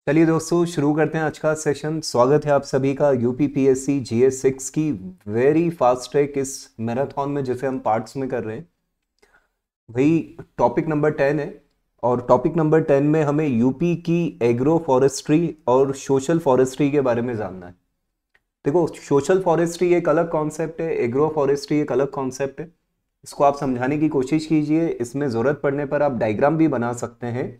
चलिए दोस्तों, शुरू करते हैं आज का सेशन। स्वागत है आप सभी का यूपीपीएससी GS6 की वेरी फास्ट ट्रैक इस मैराथन में, जिसे हम पार्ट्स में कर रहे हैं। वही टॉपिक नंबर 10 है और टॉपिक नंबर 10 में हमें यूपी की एग्रो फॉरेस्ट्री और सोशल फॉरेस्ट्री के बारे में जानना है। देखो, सोशल फॉरेस्ट्री एक अलग कॉन्सेप्ट है, एग्रो फॉरेस्ट्री एक अलग कॉन्सेप्ट है। इसको आप समझाने की कोशिश कीजिए। इसमें ज़रूरत पड़ने पर आप डायग्राम भी बना सकते हैं।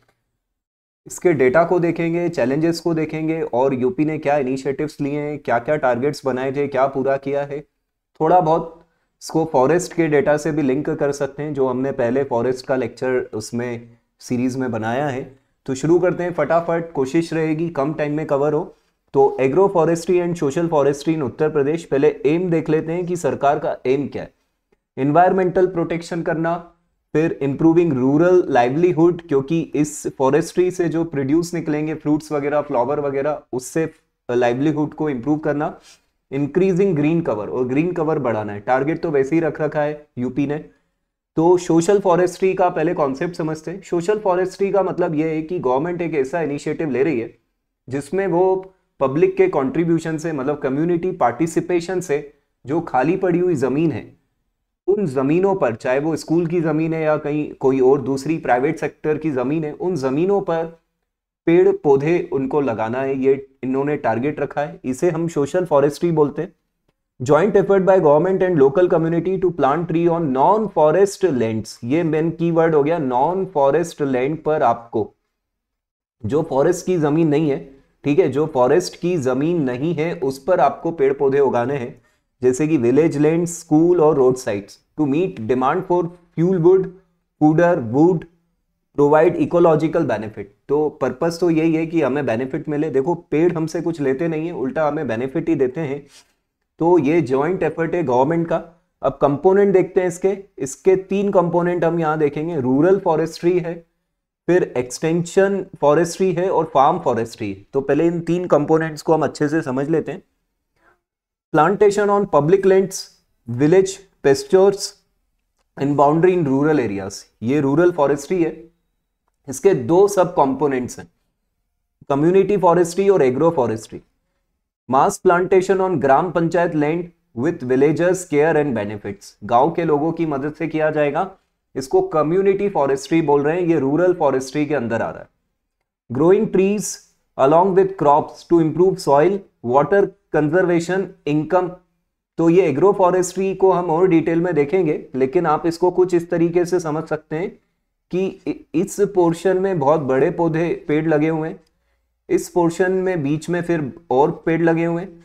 इसके डेटा को देखेंगे, चैलेंजेस को देखेंगे और यूपी ने क्या इनिशिएटिव्स लिए हैं, क्या क्या टारगेट्स बनाए थे, क्या पूरा किया है। थोड़ा बहुत इसको फॉरेस्ट के डेटा से भी लिंक कर सकते हैं, जो हमने पहले फॉरेस्ट का लेक्चर उसमें सीरीज में बनाया है। तो शुरू करते हैं फटाफट, कोशिश रहेगी कम टाइम में कवर हो। तो agro forestry and social forestry in Uttar Pradesh. पहले एम देख लेते हैं कि सरकार का एम क्या है। इन्वायरमेंटल प्रोटेक्शन करना, फिर इंप्रूविंग रूरल लाइवलीहुड, क्योंकि इस फॉरेस्ट्री से जो प्रोड्यूस निकलेंगे फ्रूट्स वगैरह, फ्लावर वगैरह, उससे लाइवलीहुड को इंप्रूव करना। इंक्रीजिंग ग्रीन कवर, और ग्रीन कवर बढ़ाना है। टारगेट तो वैसे ही रख रखा है यूपी ने। तो सोशल फॉरेस्ट्री का पहले कॉन्सेप्ट समझते हैं। सोशल फॉरेस्ट्री का मतलब यह है कि गवर्नमेंट एक ऐसा इनिशिएटिव ले रही है जिसमें वो पब्लिक के कंट्रीब्यूशन से, मतलब कम्युनिटी पार्टिसिपेशन से, जो खाली पड़ी हुई जमीन है उन जमीनों पर, चाहे वो स्कूल की जमीन है या कहीं कोई और दूसरी प्राइवेट सेक्टर की जमीन है, उन जमीनों पर पेड़ पौधे उनको लगाना है। ये इन्होंने टारगेट रखा है। इसे हम सोशल फॉरेस्ट्री बोलते हैं। Joint effort by government and local community to plant tree on non forest lands. ये मेन कीवर्ड हो गया, नॉन फॉरेस्ट लैंड पर। आपको जो फॉरेस्ट की जमीन नहीं है, ठीक है, जो फॉरेस्ट की जमीन नहीं है उस पर आपको पेड़ पौधे उगाने हैं, जैसे कि विलेज लैंड, स्कूल और road sides, to meet demand for fuel wood, fodder wood, provide ecological benefit. तो पर्पस तो यही है कि हमें बेनिफिट मिले। देखो, पेड़ हमसे कुछ लेते नहीं है, उल्टा हमें बेनिफिट ही देते हैं। तो ये जॉइंट एफर्ट है गवर्नमेंट का। अब कंपोनेंट देखते हैं इसके। इसके 3 कंपोनेंट हम यहां देखेंगे। रूरल फॉरेस्ट्री है, फिर एक्सटेंशन फॉरेस्ट्री है और फार्म फॉरेस्ट्री। तो पहले इन 3 कंपोनेंट्स को हम अच्छे से समझ लेते हैं। Plantation on public lands, village pastures and boundary in rural areas, ये रूरल फॉरेस्ट्री है। इसके 2 सब कंपोनेंट्स हैं, कम्युनिटी फॉरेस्ट्री और agro forestry. Mass plantation on ग्राम panchayat land with villagers care and benefits, गांव के लोगों की मदद से किया जाएगा। इसको कम्युनिटी फॉरेस्ट्री बोल रहे हैं, ये रूरल फॉरेस्ट्री के अंदर आ रहा है। Growing trees along with crops to improve soil, water conservation, income। तो ये एग्रो फॉरेस्ट्री को हम और डिटेल में देखेंगे, लेकिन आप इसको कुछ इस तरीके से समझ सकते हैं कि इस पोर्शन में बहुत बड़े पौधे पेड़ लगे हुए हैं, इस पोर्शन में बीच में फिर और पेड़ लगे हुए हैं,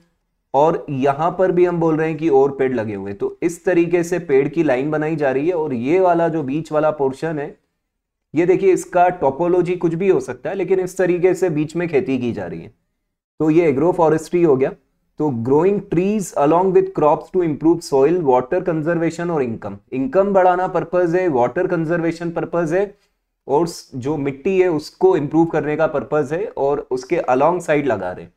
और यहां पर भी हम बोल रहे हैं कि और पेड़ लगे हुए हैं। तो इस तरीके से पेड़ की लाइन बनाई जा रही है। और ये वाला जो बीच वाला पोर्शन है, ये देखिए, इसका टोपोलॉजी कुछ भी हो सकता है, लेकिन इस तरीके से बीच में खेती की जा रही है। तो ये एग्रो फॉरेस्ट्री हो गया। तो growing trees along with crops to improve soil, water conservation और इनकम। इनकम बढ़ाना पर्पज है, वाटर कंजर्वेशन पर्पज है, और जो मिट्टी है उसको इंप्रूव करने का पर्पज है, और उसके अलोंग साइड लगा रहे हैं।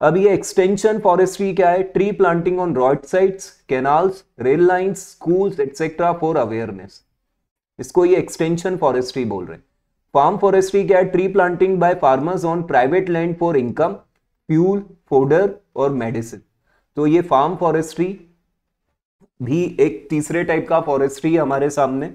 अब ये एक्सटेंशन फॉरेस्ट्री क्या है? Tree planting on road sides, canals, rail lines, schools etcetera for awareness. इसको ये एक्सटेंशन फॉरेस्ट्री बोल रहे हैं। फार्म फॉरेस्ट्री क्या है? Tree planting by farmers on private land for income, fuel, fodder और मेडिसिन। तो ये फार्म फॉरेस्ट्री भी एक तीसरे टाइप का फॉरेस्ट्री हमारे सामने।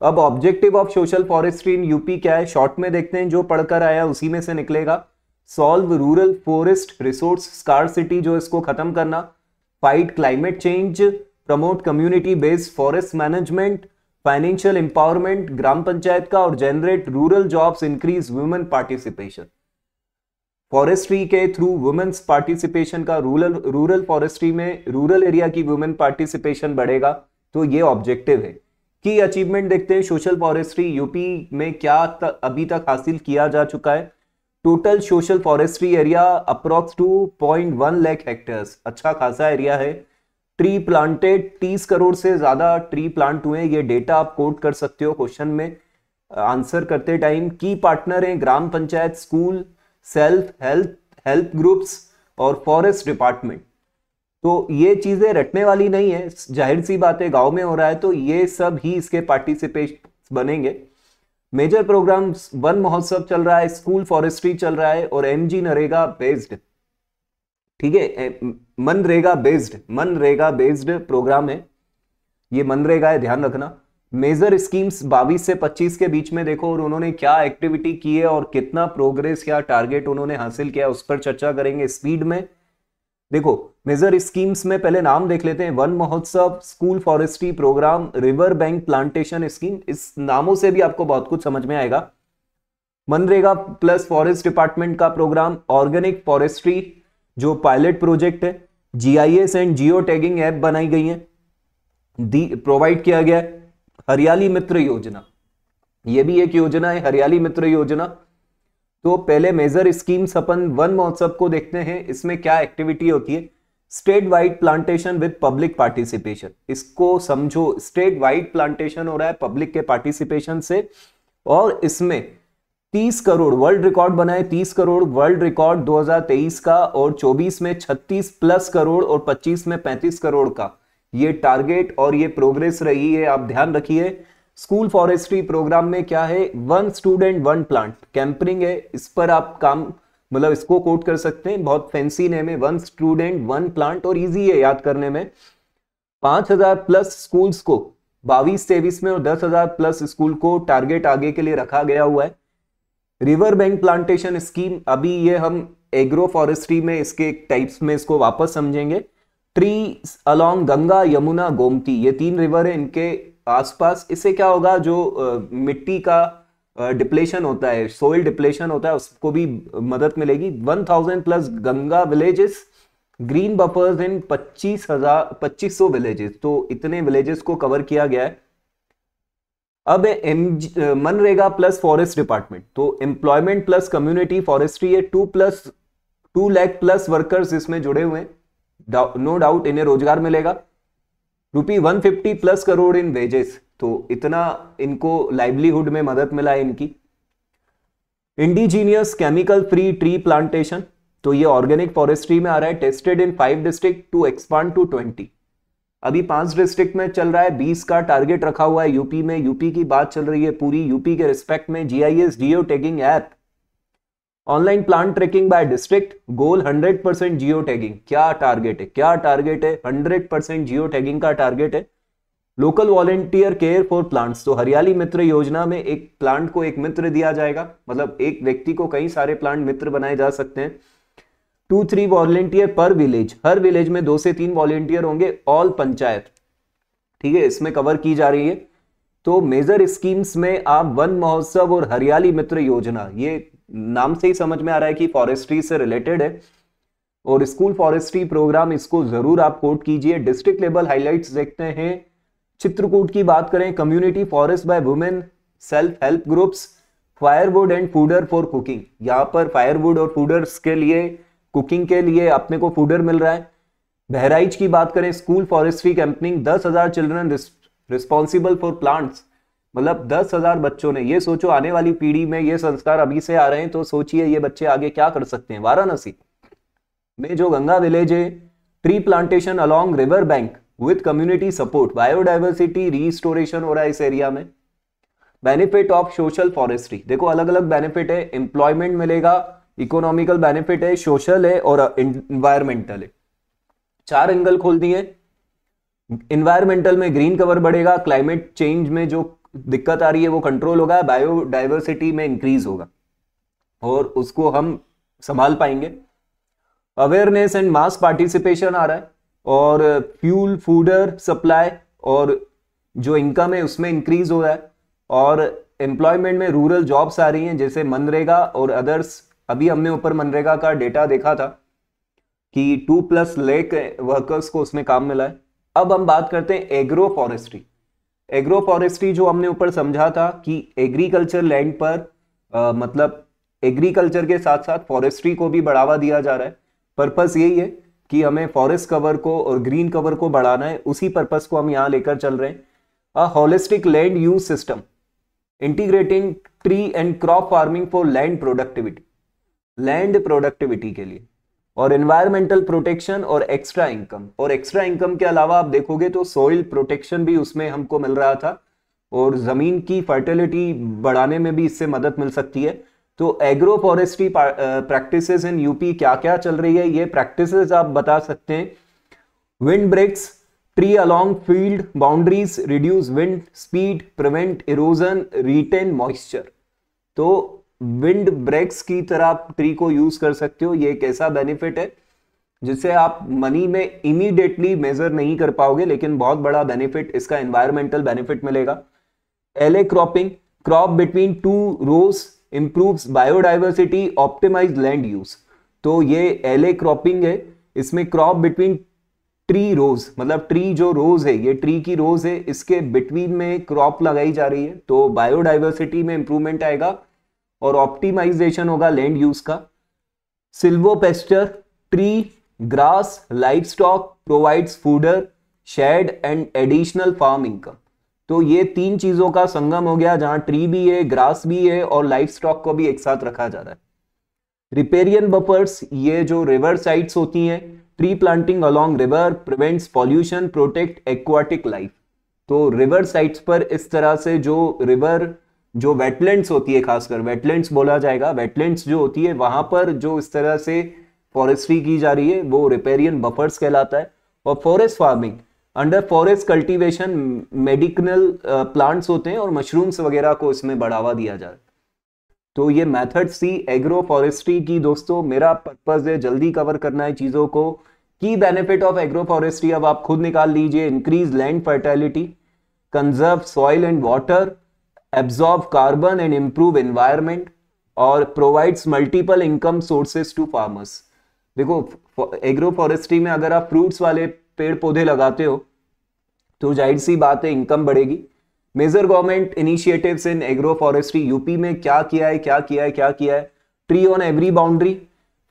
अब objective of social forestry in UP क्या है? शॉर्ट में देखते हैं, जो पढ़कर आया उसी में से निकलेगा। Solve rural forest resource scarcity, जो इसको खत्म करना। Fight climate change, promote community based forest management, financial empowerment ग्राम पंचायत का, और generate rural jobs, increase women participation. Forestry के थ्रू वुमेन्स पार्टिसिपेशन का, रूरल फॉरेस्ट्री में रूरल एरिया की वुमेन पार्टिसिपेशन बढ़ेगा। तो ये ऑब्जेक्टिव है। की अचीवमेंट देखते हैं सोशल फॉरेस्ट्री यूपी में क्या अभी तक हासिल किया जा चुका है। Total social forestry area approx 2.1 lakh hectares, अच्छा खासा एरिया है। ट्री प्लांटेड 30 करोड़ से ज्यादा ट्री प्लांट हुए। ये डेटा आप कोट कर सकते हो क्वेश्चन में आंसर करते टाइम। की पार्टनर हैं ग्राम panchayat, school, self help groups और फॉरेस्ट डिपार्टमेंट। तो ये चीजें रटने वाली नहीं है, जाहिर सी बात है, गांव में हो रहा है तो ये सब ही इसके पार्टिसिपेट बनेंगे। मेजर प्रोग्राम्स वन महोत्सव चल रहा है, स्कूल फॉरेस्ट्री चल रहा है और एमजी नरेगा बेस्ड, ठीक है, मनरेगा बेस्ड प्रोग्राम है, ये मनरेगा है, ध्यान रखना। मेजर स्कीम्स 22 से 25 के बीच में देखो और उन्होंने क्या एक्टिविटी की है और कितना प्रोग्रेस या टारगेट उन्होंने हासिल किया उस पर चर्चा करेंगे स्पीड में। देखो मेजर स्कीम्स में पहले नाम देख लेते हैं, Van Mahotsav, school forestry program, river bank plantation scheme, इस नामों से भी आपको बहुत कुछ समझ में आएगा। मनरेगा प्लस फॉरेस्ट डिपार्टमेंट का प्रोग्राम, ऑर्गेनिक फॉरेस्ट्री जो पायलट प्रोजेक्ट है, GIS and Jio tagging app बनाई गई है, प्रोवाइड किया गया है। हरियाली मित्र योजना, ये भी एक योजना है, हरियाली मित्र योजना। तो पहले मेजर स्कीम्स अपन वन महोत्सव को देखते हैं, इसमें क्या एक्टिविटी होती है। State wide plantation with public participation, इसको समझो, स्टेट वाइड प्लांटेशन हो रहा है पब्लिक के पार्टिसिपेशन से, और इसमें 30 करोड़ वर्ल्ड रिकॉर्ड बना है, 30 करोड़ वर्ल्ड रिकॉर्ड 2023 का, और 24 में 36 प्लस करोड़ और 25 में 35 करोड़ का ये टारगेट और ये प्रोग्रेस रही है, आप ध्यान रखिए। स्कूल फॉरेस्ट्री प्रोग्राम में क्या है, 1 स्टूडेंट 1 प्लांट कैंपरिंग है, इस पर आप काम, मतलब इसको कोट कर सकते हैं, बहुत फैंसी नेम है, 1 स्टूडेंट 1 प्लांट और इजी है याद करने में। 5000 प्लस स्कूल्स को 22-23 में और 10,000 प्लस स्कूल को टारगेट आगे के लिए रखा गया हुआ है। रिवर बैंक प्लांटेशन स्कीम, अभी ये हम एग्रो फॉरेस्ट्री में इसके टाइप्स में इसको वापस समझेंगे। ट्री अलोंग गंगा यमुना गोमती, ये 3 रिवर है, इनके आसपास, इससे क्या होगा, जो मिट्टी का डिप्लेशन होता है, सोइल डिप्लेशन होता है, उसको भी मदद मिलेगी। 1000 plus Ganga villages, green buffers in 2500 villages, तो इतने विलेजेस को कवर किया गया है। अब मनरेगा प्लस फॉरेस्ट डिपार्टमेंट, तो एम्प्लॉयमेंट प्लस कम्युनिटी फॉरेस्ट्री है, 2 लाख प्लस वर्कर्स इसमें जुड़े हुए हैं, नो डाउट इन्हें रोजगार मिलेगा। ₹150 प्लस करोड़ इन वेजेस, तो इतना इनको लाइवलीहुड में मदद मिला है इनकी। Indigenous chemical free tree plantation, तो ये ऑर्गेनिक फॉरेस्ट्री में आ रहा है, tested in 5 district to expand to 20, अभी 5 डिस्ट्रिक्ट में चल रहा है, 20 का टारगेट रखा हुआ है यूपी में, यूपी की बात चल रही है पूरी, यूपी के रिस्पेक्ट में। GIS geo tagging app, online plant tracking by district, goal 100% geo tagging, क्या टारगेट है, 100% जियो टैगिंग का टारगेट है। Local volunteer care for plants, तो हरियाली मित्र योजना में एक प्लांट को एक मित्र दिया जाएगा, मतलब एक व्यक्ति को कई सारे प्लांट मित्र बनाए जा सकते हैं। 2-3 वॉलेंटियर पर विलेज, हर विलेज में 2 से 3 वॉलेंटियर होंगे, ऑल पंचायत, ठीक है, इसमें कवर की जा रही है। तो मेजर स्कीम्स में आप वन महोत्सव और हरियाली मित्र योजना, ये नाम से ही समझ में आ रहा है कि फॉरेस्ट्री से रिलेटेड है, और स्कूल फॉरेस्ट्री प्रोग्राम, इसको जरूर आप कोट कीजिए। डिस्ट्रिक्ट लेवल हाइलाइट्स देखते हैं, चित्रकूट की बात करें, community forest by women self help groups, firewood and fodder for cooking, यहाँ पर फायरवुड और फूडर्स के लिए, कुकिंग के लिए अपने को फूडर मिल रहा है। बहराइच की बात करें, school forestry campaigning, 10,000 children responsible for plants, मतलब 10,000 बच्चों ने, ये सोचो आने वाली पीढ़ी में ये संस्कार अभी से आ रहे हैं, तो सोचिए ये बच्चे आगे क्या कर सकते हैं। वाराणसी में जो गंगा विलेज है, tree plantation along river bank with community support, biodiversity restoration हो रहा है इस एरिया में। बेनिफिट ऑफ सोशल फॉरेस्ट्री, देखो अलग अलग बेनिफिट है, एम्प्लॉयमेंट मिलेगा, इकोनॉमिकल बेनिफिट है, सोशल है और एनवायरमेंटल है। 4 एंगल खोल दिए। एनवायरमेंटल में ग्रीन कवर बढ़ेगा, क्लाइमेट चेंज में जो दिक्कत आ रही है वो कंट्रोल होगा, बायोडाइवर्सिटी में इंक्रीज होगा और उसको हम संभाल पाएंगे। अवेयरनेस एंड मास पार्टिसिपेशन आ रहा है, और फ्यूल फूडर सप्लाई और जो इनकम है उसमें इंक्रीज हो रहा है, और एम्प्लॉयमेंट में रूरल जॉब्स आ रही हैं जैसे मनरेगा और अदर्स। अभी हमने ऊपर मनरेगा का डेटा देखा था कि 2+ लाख वर्कर्स को उसमें काम मिला है। अब हम बात करते हैं एग्रो फॉरेस्ट्री। एग्रो फॉरेस्ट्री जो हमने ऊपर समझा था कि एग्रीकल्चर लैंड पर मतलब एग्रीकल्चर के साथ साथ फॉरेस्ट्री को भी बढ़ावा दिया जा रहा है। पर्पस यही है कि हमें फॉरेस्ट कवर को और ग्रीन कवर को बढ़ाना है, उसी पर्पस को हम यहाँ लेकर चल रहे हैं। A holistic land use system integrating tree and crop farming for land productivity के लिए, और एनवायरमेंटल प्रोटेक्शन और एक्स्ट्रा इनकम। और एक्स्ट्रा इनकम के अलावा आप देखोगे तो सॉइल प्रोटेक्शन भी उसमें हमको मिल रहा था, और जमीन की फर्टिलिटी बढ़ाने में भी इससे मदद मिल सकती है। तो agro forestry practices in UP क्या क्या चल रही है, ये प्रैक्टिसेस आप बता सकते हैं। Wind breaks tree along field boundaries, reduce wind speed, prevent erosion, retain moisture. तो विंड ब्रेक्स की तरह आप ट्री को यूज कर सकते हो। ये एक ऐसा बेनिफिट है जिसे आप मनी में इमीडिएटली मेजर नहीं कर पाओगे, लेकिन बहुत बड़ा बेनिफिट इसका एनवायरमेंटल बेनिफिट मिलेगा। Alley cropping, crop between two rows improves biodiversity, optimise land use. तो ये एले क्रॉपिंग है, इसमें क्रॉप बिटवीन ट्री रोज, मतलब ट्री जो रोज है, ये ट्री की रोज है, इसके बिटवीन में क्रॉप लगाई जा रही है, तो बायोडाइवर्सिटी में इंप्रूवमेंट आएगा और ऑप्टिमाइजेशन होगा लैंड यूज का। Silvopasture tree grass livestock provides fodder shade and additional farm income. तो ये तीन चीजों का संगम हो गया, जहां ट्री भी है, ग्रास भी है और लाइफ स्टॉक को भी एक साथ रखा जा रहा है। रिपेरियन बफर्स, ये जो रिवर साइड्स होती हैं, tree planting along river prevents pollution, protect aquatic life. तो रिवर साइड्स पर इस तरह से जो रिवर, जो वेटलैंड्स होती है, खासकर वेटलैंड्स बोला जाएगा, वेटलैंड्स जो होती है वहां पर जो इस तरह से फॉरेस्ट्री की जा रही है वो रिपेरियन बफर्स कहलाता है। और forest farming under forest cultivation medicinal plants होते हैं और मशरूम्स वगैरह को इसमें बढ़ावा दिया जा रहा है। तो ये मेथड्स थी एग्रो फॉरेस्ट्री की। दोस्तों मेरा पर्पस है जल्दी कवर करना है चीजों को। की बेनिफिट ऑफ एग्रो फॉरेस्ट्री अब आप खुद निकाल लीजिए। Increase land fertility, conserve soil and water, absorb carbon and improve environment, और provides multiple income sources to farmers. देखो एग्रो फॉरेस्ट्री में अगर आप फ्रूट्स वाले पेड़ पौधे लगाते हो तो जाहिर सी बात है इनकम बढ़ेगी। मेजर गवर्नमेंट इनिशिएटिव्स इन एग्रो फॉरेस्ट्री, यूपी में क्या किया है, क्या किया है, क्या किया है। Tree on every boundary,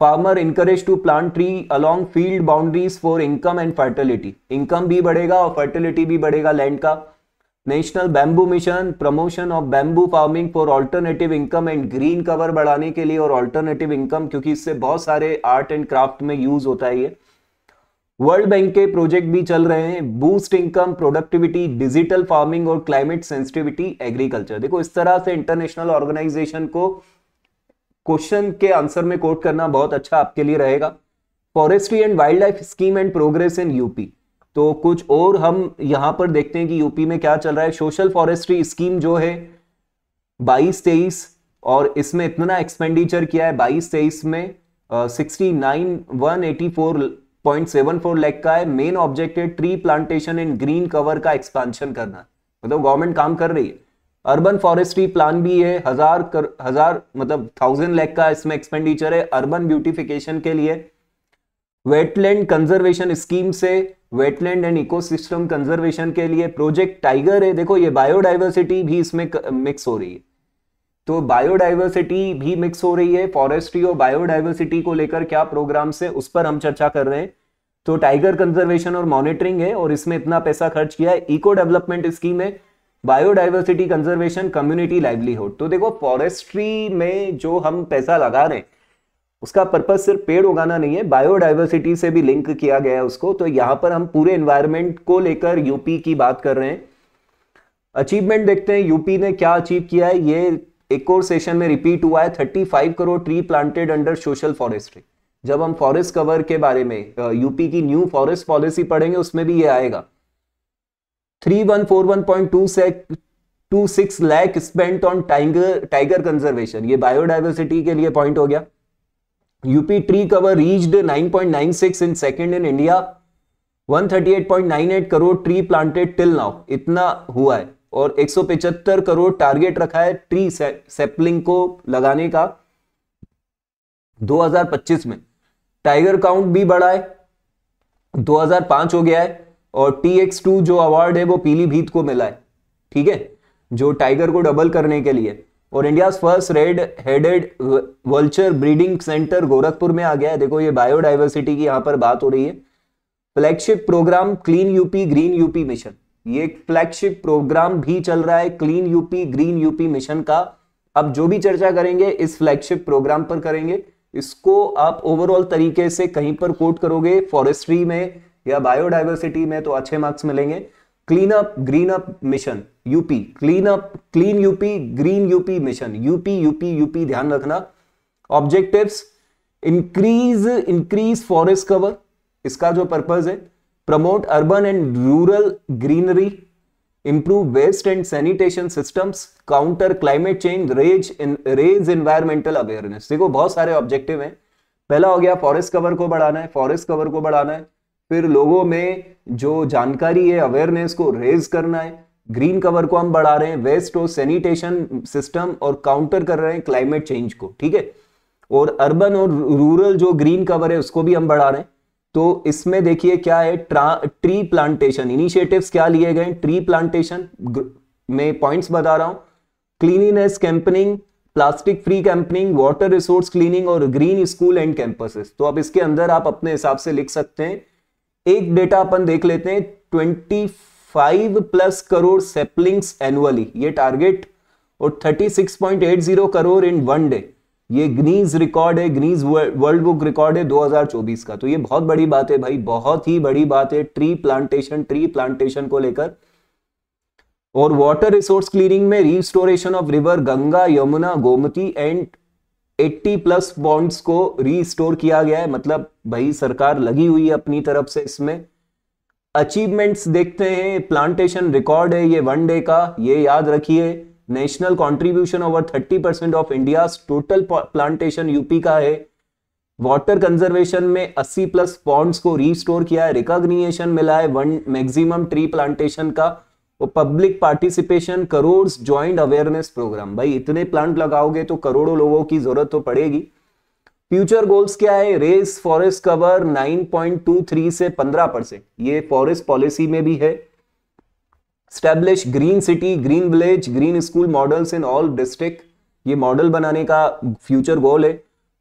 farmer encourage to plant tree along field boundaries for income and fertility. Income भी बढ़ेगा और फर्टिलिटी भी बढ़ेगा लैंड का। National bamboo mission, promotion of bamboo farming for alternative income and green cover बढ़ाने के लिए, और ऑल्टरनेटिव इनकम क्योंकि इससे बहुत सारे आर्ट एंड क्राफ्ट में यूज होता है ये। वर्ल्ड बैंक के प्रोजेक्ट भी चल रहे हैं, boost income, productivity, digital farming और क्लाइमेट सेंसिटिविटी एग्रीकल्चर। देखो इस तरह से इंटरनेशनल ऑर्गेनाइजेशन को क्वेश्चन के आंसर में कोट करना बहुत अच्छा आपके लिए रहेगा। Forestry and wild life scheme and progress in UP. तो कुछ और हम यहां पर देखते हैं कि यूपी में क्या चल रहा है। सोशल फॉरेस्ट्री स्कीम जो है 22-23, और इसमें इतना एक्सपेंडिचर किया है 22-23 में 69,184.74 लाख का है। Main objective tree plantation in green cover का एक्सपेंशन करना, मतलब गवर्नमेंट काम कर रही है। अर्बन फॉरेस्ट्री प्लान भी है, 1000 लाख का इसमें एक्सपेंडिचर है अर्बन ब्यूटिफिकेशन के लिए। वेटलैंड कंजर्वेशन स्कीम से वेटलैंड एंड इकोसिस्टम कंजर्वेशन के लिए प्रोजेक्ट टाइगर है। देखो ये बायोडाइवर्सिटी भी इसमें मिक्स हो रही है, तो बायोडाइवर्सिटी भी मिक्स हो रही है। फॉरेस्ट्री और बायोडाइवर्सिटी को लेकर क्या प्रोग्राम्स है उस पर हम चर्चा कर रहे हैं। तो टाइगर कंजर्वेशन और मॉनिटरिंग है और इसमें इतना पैसा खर्च किया है। इको डेवलपमेंट स्कीम है, बायोडाइवर्सिटी कंजर्वेशन, कम्युनिटी लाइवलीहुड। तो देखो फॉरेस्ट्री में जो हम पैसा लगा रहे हैं उसका पर्पज सिर्फ पेड़ उगाना नहीं है, बायोडाइवर्सिटी से भी लिंक किया गया है उसको। तो यहां पर हम पूरे एनवायरनमेंट को लेकर यूपी की बात कर रहे हैं। अचीवमेंट देखते हैं यूपी ने क्या अचीव किया है। ये एक और सेशन में रिपीट हुआ है, 35 crore tree planted under social forestry. जब हम फॉरेस्ट कवर के बारे में यूपी की न्यू फॉरेस्ट पॉलिसी पढ़ेंगे उसमें भी ये आएगा। 3141.26 lakh spent on tiger conservation, ये बायोडाइवर्सिटी के लिए पॉइंट हो गया। UP tree cover reached 9.96 in second in India, 138.98 crore tree planted till now, इतना हुआ है। और 175 करोड़ टारगेट रखा है ट्री सेपलिंग को लगाने का 2025 में। टाइगर काउंट भी बढ़ा है, 2005 हो गया है। और TX2 जो अवार्ड है वो पीलीभीत को मिला है, ठीक है, जो टाइगर को डबल करने के लिए। और India first red headed vulture breeding centre Gorakhpur में आ गया है। देखो ये बायोडाइवर्सिटी की यहां पर बात हो रही है। Flagship program clean UP green UP mission, ये फ्लैगशिप प्रोग्राम भी चल रहा है clean UP green UP mission का। अब जो भी चर्चा करेंगे इस फ्लैगशिप प्रोग्राम पर करेंगे। इसको आप ओवरऑल तरीके से कहीं पर कोट करोगे फॉरेस्ट्री में या बायोडाइवर्सिटी में तो अच्छे मार्क्स मिलेंगे। Clean up green up mission UP, clean up clean UP green UP mission, UP UP UP ध्यान रखना। ऑब्जेक्टिव्स, इंक्रीज फॉरेस्ट कवर, इसका जो पर्पज है, promote urban and rural greenery, improve waste and sanitation systems, counter climate change, raise environmental awareness. देखो बहुत सारे objective हैं। पहला हो गया फॉरेस्ट कवर को बढ़ाना है, फॉरेस्ट कवर को बढ़ाना है, फिर लोगों में जो जानकारी है अवेयरनेस को रेज करना है, ग्रीन कवर को हम बढ़ा रहे हैं, वेस्ट और सैनिटेशन सिस्टम और काउंटर कर रहे हैं क्लाइमेट चेंज को, ठीक है, और अर्बन और रूरल जो ग्रीन कवर है उसको भी हम बढ़ा रहे हैं। तो इसमें देखिए क्या है, ट्री प्लांटेशन इनिशिएटिव्स क्या लिए गए, ट्री प्लांटेशन में पॉइंट्स बता रहा हूं, cleanliness campaigning, plastic free campaigning, water resource cleaning और ग्रीन स्कूल एंड कैंपसेस। तो अब इसके अंदर आप अपने हिसाब से लिख सकते हैं। एक डेटा अपन देख लेते हैं, 25+ करोड़ सेपलिंग्स एनुअली ये टारगेट, और 36.80 करोड़ इन वन डे, ये गिनीज रिकॉर्ड है, गिनीज वर्ल्ड बुक रिकॉर्ड है 2024 का। तो ये बहुत बड़ी बात है भाई, बहुत ही बड़ी बात है ट्री प्लांटेशन को लेकर। और वाटर रिसोर्स क्लीनिंग में restoration of river Ganga, Yamuna, Gomti and 80+ bonds को रीस्टोर किया गया है। मतलब भाई सरकार लगी हुई है अपनी तरफ से इसमें। अचीवमेंट्स देखते हैं, प्लांटेशन रिकॉर्ड है ये वन डे का, ये याद रखिए। National contribution over 30% of India total plantation UP का है। वाटर कंजर्वेशन में 80+ पॉन्ड्स को रीस्टोर किया है, रिकॉग्निशन मिला है वन मैक्सिमम ट्री प्लांटेशन का, और public participation, crore joint awareness program. भाई इतने प्लांट लगाओगे तो करोड़ों लोगों की जरूरत तो पड़ेगी। फ्यूचर गोल्स क्या है, रेस फॉरेस्ट कवर 9.23 से 15%, ये फॉरेस्ट पॉलिसी में भी है। Establish green city, green village, green school models in all district, ये मॉडल बनाने का फ्यूचर गोल है।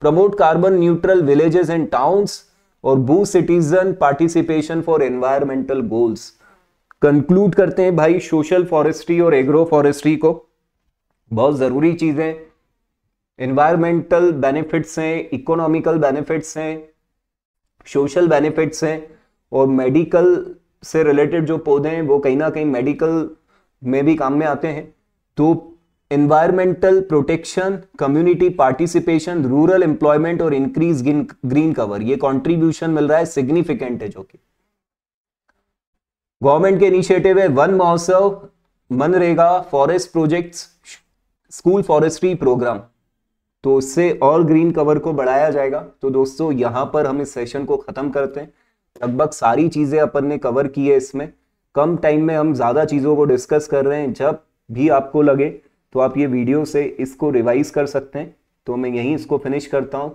Promote carbon neutral villages and towns, और boost citizen participation for environmental goals. Conclude करते हैं भाई सोशल फॉरेस्ट्री और एग्रो फॉरेस्ट्री को, बहुत जरूरी चीजें, एनवायरमेंटल बेनिफिट्स हैं, इकोनॉमिकल बेनिफिट्स हैं, सोशल बेनिफिट्स हैं, और मेडिकल से रिलेटेड जो पौधे हैं वो कहीं ना कहीं मेडिकल में भी काम में आते हैं। तो environmental protection, community participation, rural employment और इंक्रीज ग्रीन कवर, ये कंट्रीब्यूशन मिल रहा है, सिग्निफिकेंट है। जो कि गवर्नमेंट के इनिशिएटिव है Van Mahotsav, MNREGA, forest projects, school forestry program, तो उससे और ग्रीन कवर को बढ़ाया जाएगा। तो दोस्तों यहां पर हम इस सेशन को खत्म करते हैं। लगभग सारी चीजें अपन ने कवर की है इसमें, कम टाइम में हम ज्यादा चीजों को डिस्कस कर रहे हैं। जब भी आपको लगे तो आप ये वीडियो से इसको रिवाइज कर सकते हैं। तो मैं यहीं इसको फिनिश करता हूं।